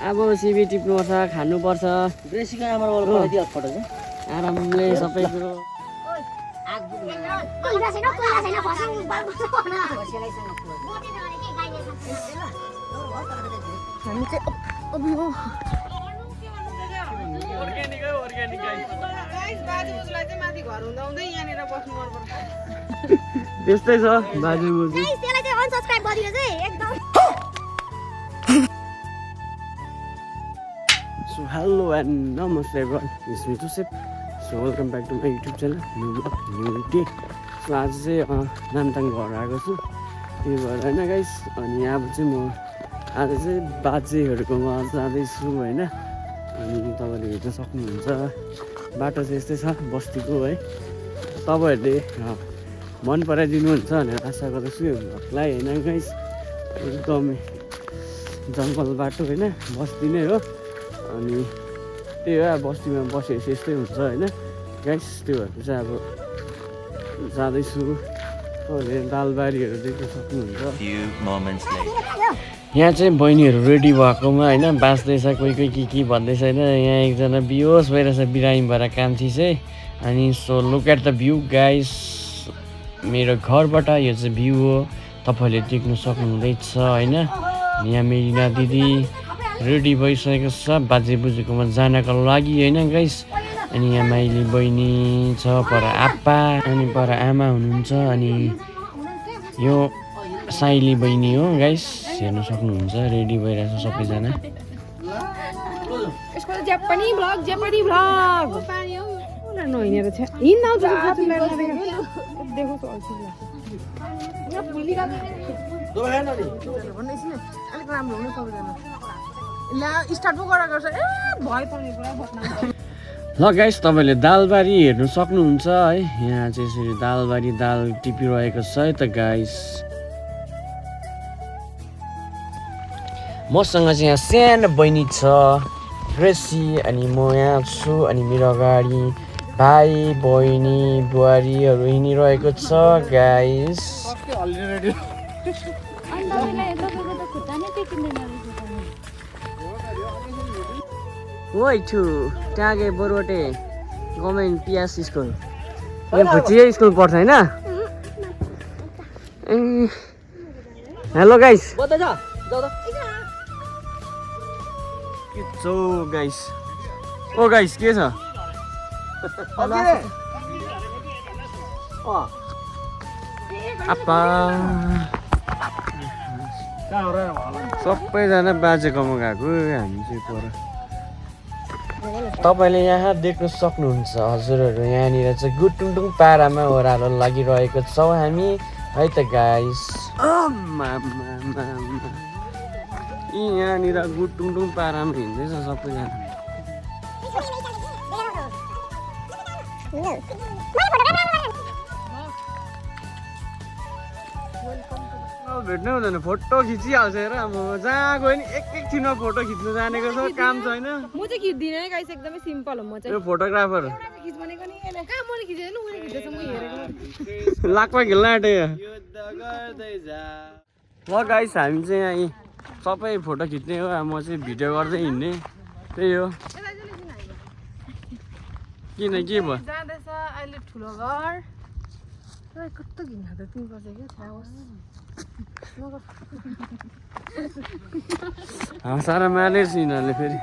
अब सिबी टिप्नुपर्छ, खानुपर्छ। ब्रेसिङ आमाबाट पठाइदियो फोटो चाहिँ आरामले सबै कुरो। हामी चाहिँ त्यस्तै छ बाजे बोजू। So hello and namaste everyone, it's me Joseph. So welcome back to my YouTube channel, new vlog, new day. So आज चाहिँ नामटाङ घर आएको छु, त्यही भएर होइन गाइस। अनि अब चाहिँ म आज चाहिँ बाजेहरूकोमा जाँदैछु होइन। अनि तपाईँले हेर्न सक्नुहुन्छ बाटो चाहिँ यस्तै छ बस्तीको है। तपाईँहरूले मन पराइदिनुहुन्छ भनेर आशा गर्दछु यो भ्लगलाई होइन गाइस। एकदमै जङ्गल बाटो होइन, बस्ती नै हो। अनि त्यही हो, अब बस्तीमा बसेपछि यस्तै हुन्छ होइन गाइस। त्यो भएर चाहिँ अब जाँदैछु। तपाईँले दालबारीहरू देख्न सक्नुहुन्छ। यहाँ चाहिँ बहिनीहरू रेडी भएकोमा होइन बाँच्दैछ, कोही कोही के भन्दैछ होइन। यहाँ एकजना बिहोस भइरहेछ बिरामी भएर कान्छी चाहिँ। अनि so look at the view guys, मेरो घरबाट यो चाहिँ भ्यू हो, तपाईँहरूले देख्न सक्नुहुँदैछ होइन। यहाँ मेरिना दिदी रेडी भइसकेको छ बाजे बोजूकोमा जानको लागि होइन गाइस। अनि यहाँ माइली बहिनी छ, पर आप्पा अनि पर आमा हुनुहुन्छ। अनि यो साइली बहिनी हो गाइस, हेर्न सक्नुहुन्छ रेडी भइरहेछ सबैजना। ल गाइस, तपाईँले दालबारी हेर्नु सक्नुहुन्छ है। यहाँ चाहिँ यसरी दालबारी दाल टिपिरहेको छ है त गाइस। मसँग चाहिँ यहाँ सानो बहिनी छ ग्रेसी, अनि म यहाँ छु। अनि मेरो अगाडि भाइ बहिनी बुहारीहरू हिँडिरहेको छ गाइस। ओइ छु टागे बोरोटे गभर्मेन्ट पिएस स्कुल, यहाँ भुचिया स्कुल पढ्छ होइन। ए हेलो गाइस, के गाइस? ओ गाइस के छ? आप्पा सबैजना बाजेकोमा गएको, हामी चाहिँ पर। तपाईँले यहाँ देख्न सक्नुहुन्छ हजुरहरू, यहाँनिर चाहिँ गुटुङटुङ पारामा ओह्रालो लागिरहेको छौँ हामी है त गाइस। यहाँनिर गुटुङटुङ पारामा हिँड्दैछ सबैजना। भेट्नै हुँदैन, फोटो खिचिहाल्छ हेर। म जहाँ गयो नि एकछिनमा फोटो खिच्नु जानेको छ, काम छैन। म चाहिँ खिच्दिनँ है गाइस, एकदमै सिम्पल हो म चाहिँ। यो फोटोग्राफर खिच भनेको नि यसले कहाँ मैले खिचेन, उले खिचेछ, म हेरेको। लाक्पा खेल्न आँट्यो। ल गाइस, हामी चाहिँ यहाँ सबै फोटो खिच्ने हो, म चाहिँ भिडियो गर्दै हिँड्ने, त्यही हो। किन के भयो? जाँदैछ अहिले ठुलो घर। कस्तो घिन लाग्दो तिमी बसेको सारा मालेछ यिनीहरूले फेरि।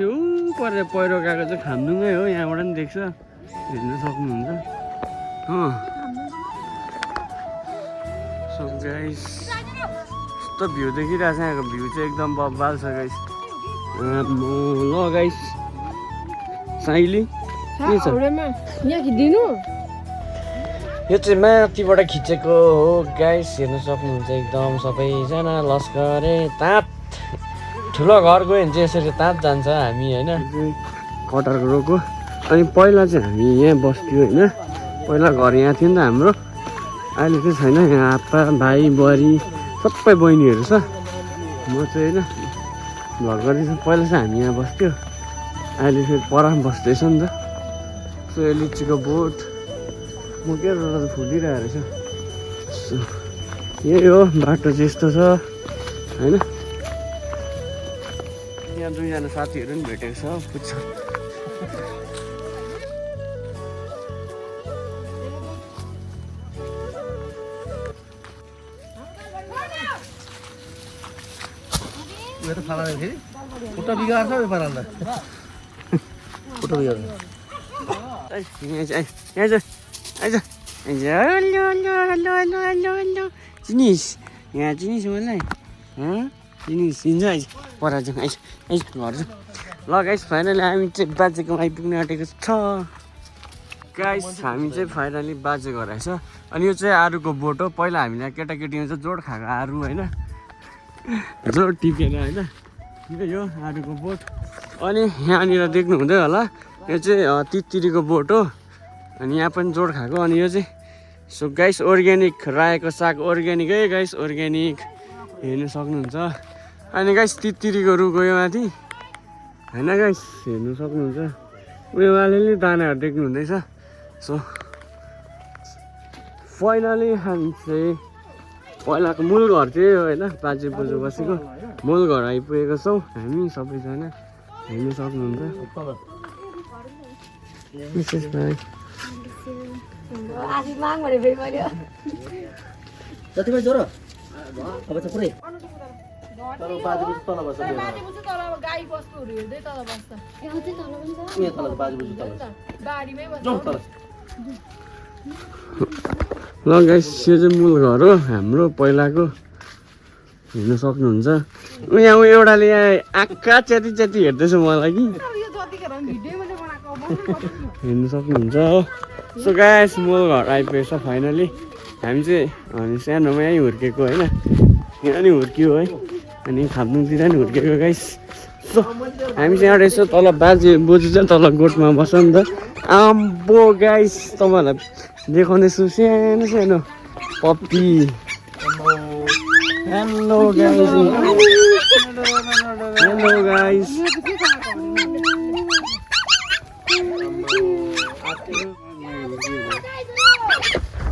ऊ परेर पहिरो गएको चाहिँ खामदुङै हो, यहाँबाट पनि देख्छ, हेर्न सक्नुहुन्छ। सो गाइस यस्तो भ्यू देखिरहेछ, यहाँको भ्यू चाहिँ एकदम बब्बाल छ गाइस। ल गाइस साइली के छ? यहाँ खिच्दिनु? यो चाहिँ माथिबाट खिचेको हो गाइस, हेर्न सक्नुहुन्छ एकदम सबैजना लस्करे ताँत। ठुलो घर गयो भने चाहिँ यसरी ताँत जान्छ हामी होइन। कटारको रोको। अनि पहिला चाहिँ हामी यहाँ बस्थ्यो होइन, पहिला घर यहाँ थियो नि त हाम्रो, अहिले चाहिँ छैन। यहाँ आप्पा भाइ बुहारी सबै बहिनीहरू छ, म चाहिँ होइन भ्लग गर्दैछु। पहिला चाहिँ हामी यहाँ बस्थ्यो, अहिले फेरि पर बस्दैछ नि त। सो यो लिचीको बोट म के फुलिरहेको रहेछ। यही हो बाटो चाहिँ यस्तो छ होइन। यहाँ दुईजना साथीहरू पनि भेटेको छ पुच्छ यो त फाला फेरि खुट्टा बिगार्छ यो पाराले खुट्टा बिगार्छ चिनिस यहाँ चिनिस मलाई चिनिस चिन्छ आइज पर जाउँ आइज आइज घर जाउँ ल गाइस फाइनली हामी चाहिँ बाजेकोमा आइपुग्न आँटेको छ गाइस हामी चाहिँ फाइनली बाजे घर आएछ अनि यो चाहिँ आरुको बोट हो पहिला हामीलाई केटाकेटीमा चाहिँ जोड खाएको आरु होइन जोड टिपेर होइन यो आरुको बोट अनि यहाँनिर देख्नु हुँदै होला यो चाहिँ तित्तिरीको बोट हो अनि यहाँ पनि जोड खाएको अनि यो चाहिँ सो गाइस अर्ग्यानिक रायोको साग अर्ग्यानिकै गाइस अर्ग्यानिक हेर्नु सक्नुहुन्छ अनि गाइस तित्तिरीको रुख गयो माथि होइन गाइस हेर्नु सक्नुहुन्छ उयो अलिअलि दानाहरू देख्नु हुँदैछ सो फाइनली हामी चाहिँ पहिलाको मूल घर चाहिँ होइन बाजे बोजू बसेको मूल घर आइपुगेको छौँ हामी सबैजना हेर्नु सक्नुहुन्छ विशेष भाइ जति पनि जोरो अब चाहिँ पुरै तर बाजेको तल बस्छ गाई बस्तुहरू हेर्दै तल बस्छ उयो तल बाजेको तल बारीमै बस्छ जाउँ तल ल गाइस यो चाहिँ मूल घर हो हाम्रो पहिलाको हेर्नु सक्नुहुन्छ यहाँ एउटाले यहाँ आँखा च्याति च्याति हेर्दैछ मलाई कि हेर्नु सक्नुहुन्छ हो सो गाइस मूल घर आइपुगेछ फाइनली हामी चाहिँ अनि सानोमा यहीँ हुर्केको होइन यहाँ नि हुर्कियो है अनि खाप्नुतिर नि हुर्केको गाइस सो हामी चाहिँ एउटा यसो तल बाजे बोजू चाहिँ तल गोठमा बस्छ नि त आम्बो गाइस तपाईँहरूलाई देखाउँदैछु सानो सानो puppy hello guys hello guys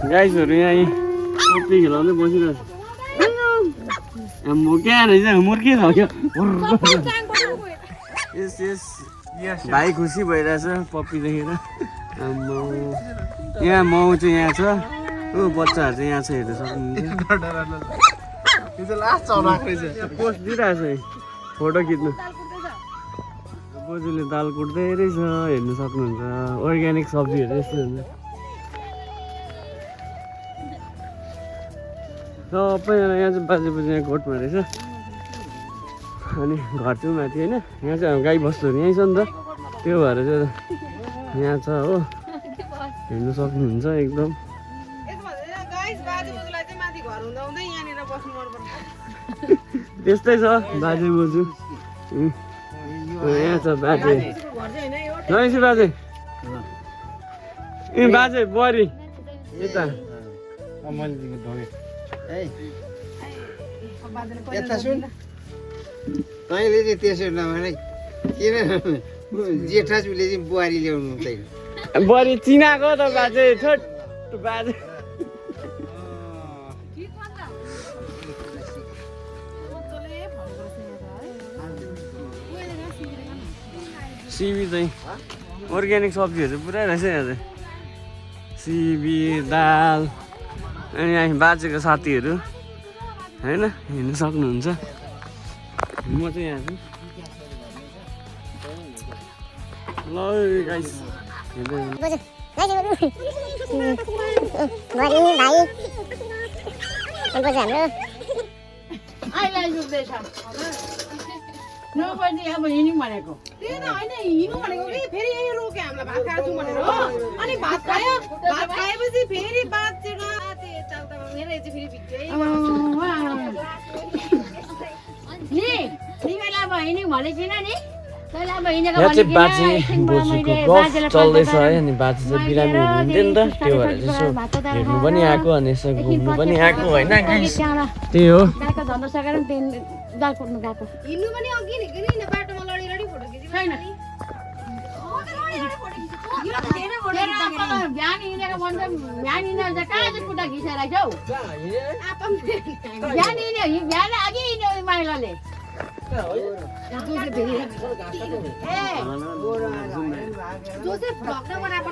गाइसहरू यहाँ पप्पी खेलाउँदै बसिरहेको छ म क्या रहेछ मुर्की खायो यस यस भाइ खुसी भइरहेछ पप्पी देखेर यहाँ माउ चाहिँ यहाँ छ हो बच्चाहरू चाहिँ यहाँ छ हेर्नु सक्नुहुन्छ पोस्ट दिइरहेछ फोटो खिच्नु बोजूले दाल कुट्दै रहेछ हेर्नु सक्नुहुन्छ अर्ग्यानिक सब्जीहरू यस्तो हुन्छ सबैजना यहाँ चाहिँ बाजे बोजू यहाँ गोठमा रहेछ अनि घर चाहिँ माथि होइन यहाँ चाहिँ गाई बस्तुहरू यहीँ छ नि त त्यो भएर चाहिँ यहाँ छ हो हेर्नु सक्नुहुन्छ एकदम त्यस्तै छ बाजे बोजू यहाँ छ बाजे नैसी बाजे ए बाजे बुहारी यता यता सुन तैँले चाहिँ त्यसो नभने किन जेठाजुले चाहिँ बुहारी ल्याउनु हुँदैन बुहारी चिनाको त बाजे छोट बाजे सिबी चाहिँ अर्ग्यानिक सब्जीहरू पुरै रहेछ यहाँ चाहिँ सिबी दाल अनि यहाँ बाजेको साथीहरू होइन हेर्नु सक्नुहुन्छ म चाहिँ यहाँ छु ल गाइस नपर्ने अब हिँड्यौँ भनेको त्यही त होइन हिँड्नु भनेको कि फेरि यहीँ रोक्यो हामीलाई भात खाँछौँ भनेर हो अनि भात खायो भात खाएपछि फेरि बाँचेर मेरो चाहिँ फेरि भित्रै तिमीलाई अब हिँड्यौँ भनेको थिएन नि यहाँ चाहिँ बाजे बोजूको गफ चल्दैछ है अनि बाजे चाहिँ बिरामी हुनुहुन्थ्यो नि त त्यो भएर चाहिँ यसो हेर्नु पनि आएको अनि यसो घुम्नु पनि आएको होइन त्यही हो दाल कुट्नु गएको हिँड्नु पनि अघि नि बाटोमा लडी फोटो खिच्नु छैन बिहान हिँडेको भन्छ बिहान हिँडेर चाहिँ कहाँ चाहिँ खुट्टा घिसेर आइछौ बिहान अघि हिँड्यो महिलाले जोसेफ ब्लग नबनाएको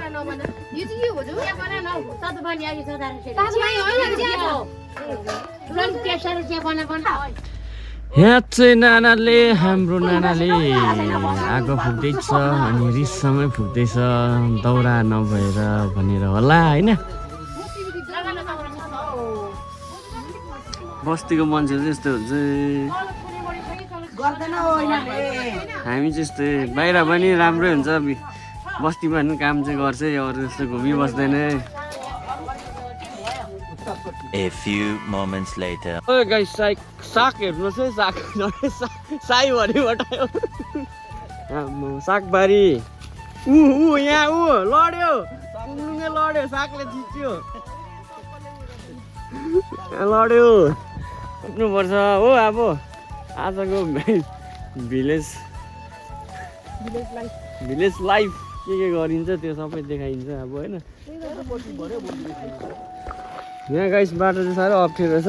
नबना यो चाहिँ के हो जो यहाँ चाहिँ नानाले हाम्रो नानाले आगो फुक्दैछ अनि रिससँगै फुक्दैछ दाउरा नभएर भनेर होला होइन बस्तीको मान्छे चाहिँ यस्तो हुन्छ हामी चाहिँ यस्तै बाहिर पनि राम्रै हुन्छ बस्तीमा पनि काम चाहिँ गर्छ अरू जस्तो घुमिबस्दैन A few moments later. ओ गाइस साग हेर्नुहोस् है साई भरि बटायो सागबारी यहाँ लड्यो कुङ्गे लड्यो सागले जित्यो लड्यो पुग्नुपर्छ हो अब आजको भिलेज लाइफ के गरिन्छ त्यो सबै देखाइन्छ अब होइन यहाँ गाइस बाटो चाहिँ साह्रो अप्ठ्यारो छ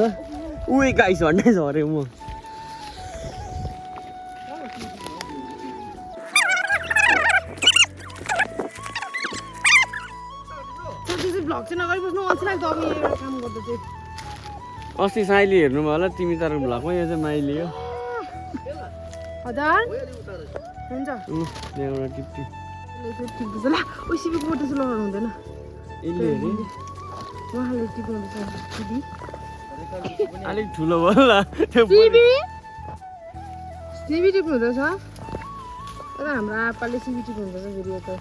उही गाइस भन्दै झरेँ म अस्ति साइली हेर्नुभयो होला तिमी तर भ्लगमा यो चाहिँ माइली हो अलिक ठुलो भयो होला सिबी टिप्नु हुँदैछ तर हाम्रो आप्पाले सिबी टिप्नु हुँदैछ फेरि यता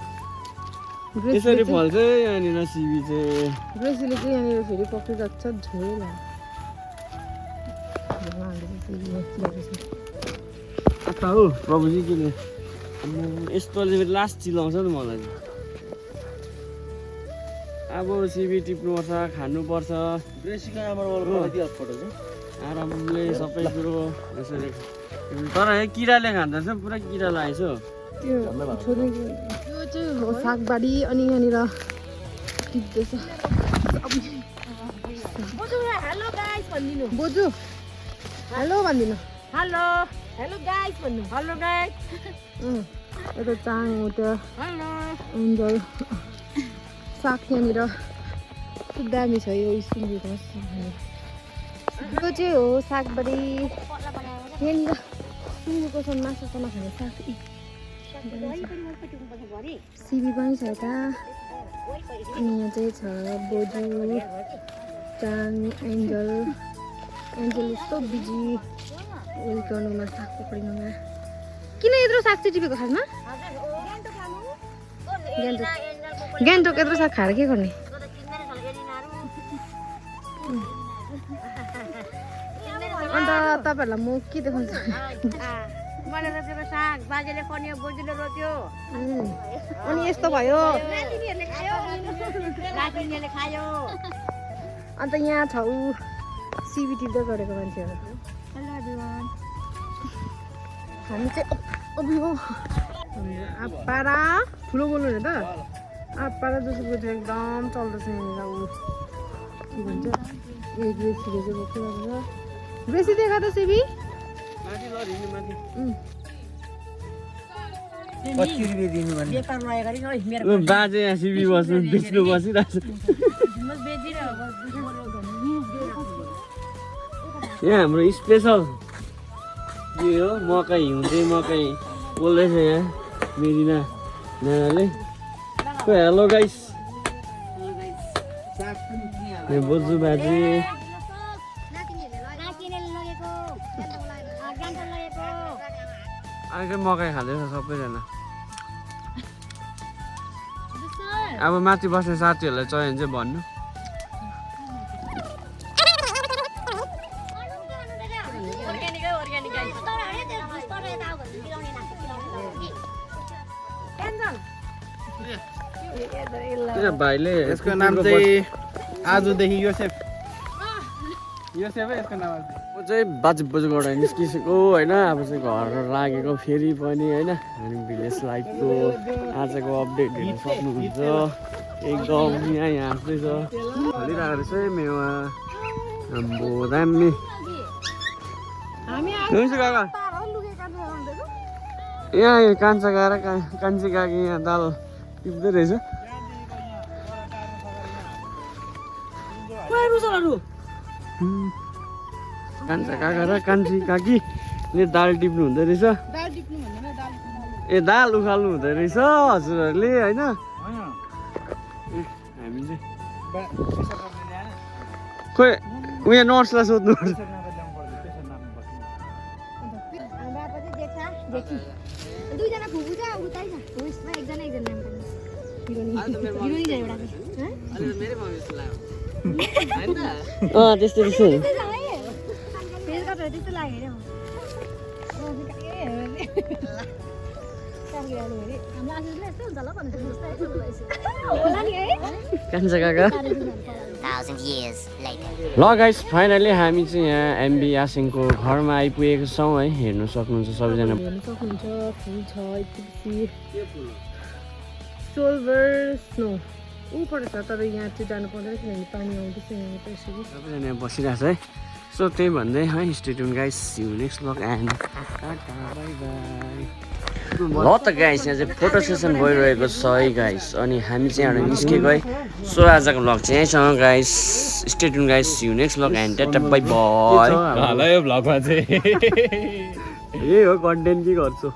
यसरी फल्छ यहाँनिर सिबी चाहिँ ब्रेसीले चाहिँ यहाँनिर फेरि पक्रिरहेको छ झोल हो प्रभुजी किन यस्तोले फेरि लास्ट चिलाउँछ नि मलाई अब सिबी टिप्नुपर्छ खानुपर्छ आरामले सबै कुरो यसरी तर किराले खाँदा चाहिँ पुरा किरा लागेछ यो चाहिँ हो सागबारी अनि यहाँनिर टिप्दैछ बोजू हेलो भनिदिनु हेलो गाइस भन्नु हेलो गाइस यता चाङ उता एन्जल साग यहाँनिर दामी छ यो सुँगुरको यो चाहिँ हो सागबारी यहाँनिर सुँगुरको मासुसँग खाने साग सिबी पनि छ यता अनि यहाँ चाहिँ छ बोजू चाङ एन्जल यस्तो बिजी उयो गर्नुमा साग पक्रिनुमा किन यत्रो साग चाहिँ टिपेको खासमा गान्तोक यत्रो साग खाएर के गर्ने अन्त तपाईँहरूलाई म के देखाउँछु अनि यस्तो भयो अन्त यहाँ छ ऊ सिबी टिप्दै गरेको मान्छेहरू हामी चाहिँ अब यो आप्पारा ठुलो बोल्नु नि त आप्पारा जसो चाहिँ एकदम चल्दैछ यहाँनिर ऊ के भन्छ ग्रेसीले चाहिँ बोकिरहेको छ ग्रेसी देखा त सिबी बाजे यहाँ सिबी बस्नु बेच्नु बसिरहेको छ यहाँ हाम्रो स्पेसल के हो मकै हिउँदै मकै बोल्दैछ यहाँ मेरिना नानाले हेलो गाइस बोजू बाजे अहिले मकै खाँदैछ सबैजना अब माथि बस्ने साथीहरूलाई चाहियो भने चाहिँ भन्नु भाइले यसको नाम चाहिँ आजदेखि योसेफ यसको नाम म चाहिँ बाजे बोजूबाट निस्किसकेको होइन अब चाहिँ घर लागेको फेरि पनि होइन अनि भिलेज लाइफको आजको अपडेट हेर्नु सक्नुहुन्छ एकदम यहाँ हाँस्दैछ फलिरहेको रहेछ है मेवा आम्बो दामी हामी हुन्छ काका यहाँ कान्छा गएर कान्छी काकी यहाँ दाल टिप्दै रहेछ कान्छा काका र कान्छी काकीले दाल टिप्नु हुँदो रहेछ ए दाल उखाल्नु हुँदो रहेछ हजुरहरूले होइन हामी चाहिँ खोइ उयो नर्सलाई सोध्नु पर्छ दुईजना फुपू छ उतै छ उयसमा एकजना नाम हिरोइन छ एउटा त्यस्तै त्यस्तै फेस कटर त्यस्तो लाग्यो कान्छा काका 1,000 years later. ल गाइस फाइनली हामी चाहिँ यहाँ एमबी यासिङको घरमा आइपुगेको छौँ है हेर्नु सक्नुहुन्छ सबैजना हेर्नु सक्नुहुन्छ फुल छ यति सिल्भर स्नो ऊपर छ तर यहाँ चाहिँ जानु पर्दैन किनभने पानी आउँदैछ यहाँ त्यसरी सबैजना यहाँ बसिरहेको छ है सो त्यही भन्दै है stay tune guys see you next vlog and tata bye bye ल त गाइस यहाँ चाहिँ फोटो सेसन भइरहेको छ है गाइस अनि हामी चाहिँ यहाँ निस्केको है सो आजको भ्लग चाहिँ यहीँसँग guys stay tune guys see you next vlog and tata bye bye ल यो भ्लगमा चाहिँ यही हो कन्टेन्ट के गर्छु